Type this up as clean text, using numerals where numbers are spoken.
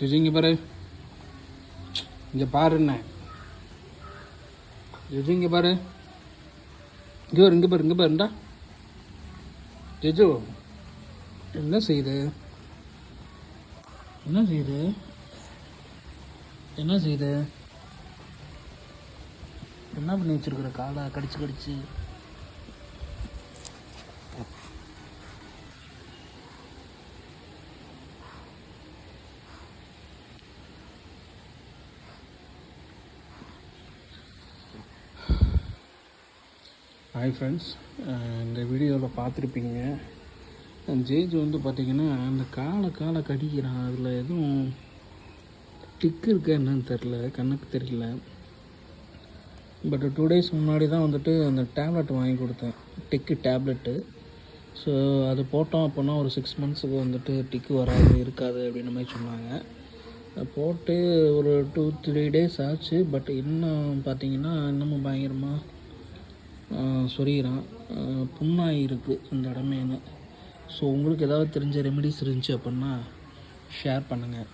இங்கே பாரு, இங்கே பாருண்ணே. இங்கே பாரு, இங்கே பாருண்டா. ஜெஜு என்ன செய்யுது? என்ன செய்யுது? என்ன செய்யுது? என்ன பண்ணி வச்சிருக்கிற? காலை கடிச்சு ஹாய் ஃப்ரெண்ட்ஸ், இந்த வீடியோவில் பார்த்துருப்பீங்க. ஜேஜ் வந்து பார்த்திங்கன்னா அந்த காலை கடிக்கிறான். அதில் எதுவும் டிக்கு இருக்கா என்னன்னு தெரில, கண்ணுக்கு தெரியல. பட் 2 days முன்னாடி தான் வந்துட்டு அந்த டேப்லெட் வாங்கி கொடுத்தேன், டிக்கு டேப்லெட்டு. ஸோ அது போட்டோம் அப்படின்னா ஒரு 6 months வந்துட்டு டிக்கு வராது, இருக்காது அப்படின்ற மாதிரி சொன்னாங்க. போட்டு ஒரு 2-3 days ஆச்சு. பட் இன்னும் பார்த்திங்கன்னா இன்னமும் பயங்கரமாக சொரிகிறான். புண்ணாகி இருக்குது இந்த இடமேனு. ஸோ உங்களுக்கு ஏதாவது தெரிஞ்ச ரெமெடிஸ் இருந்துச்சு அப்படின்னா ஷேர் பண்ணுங்கள்.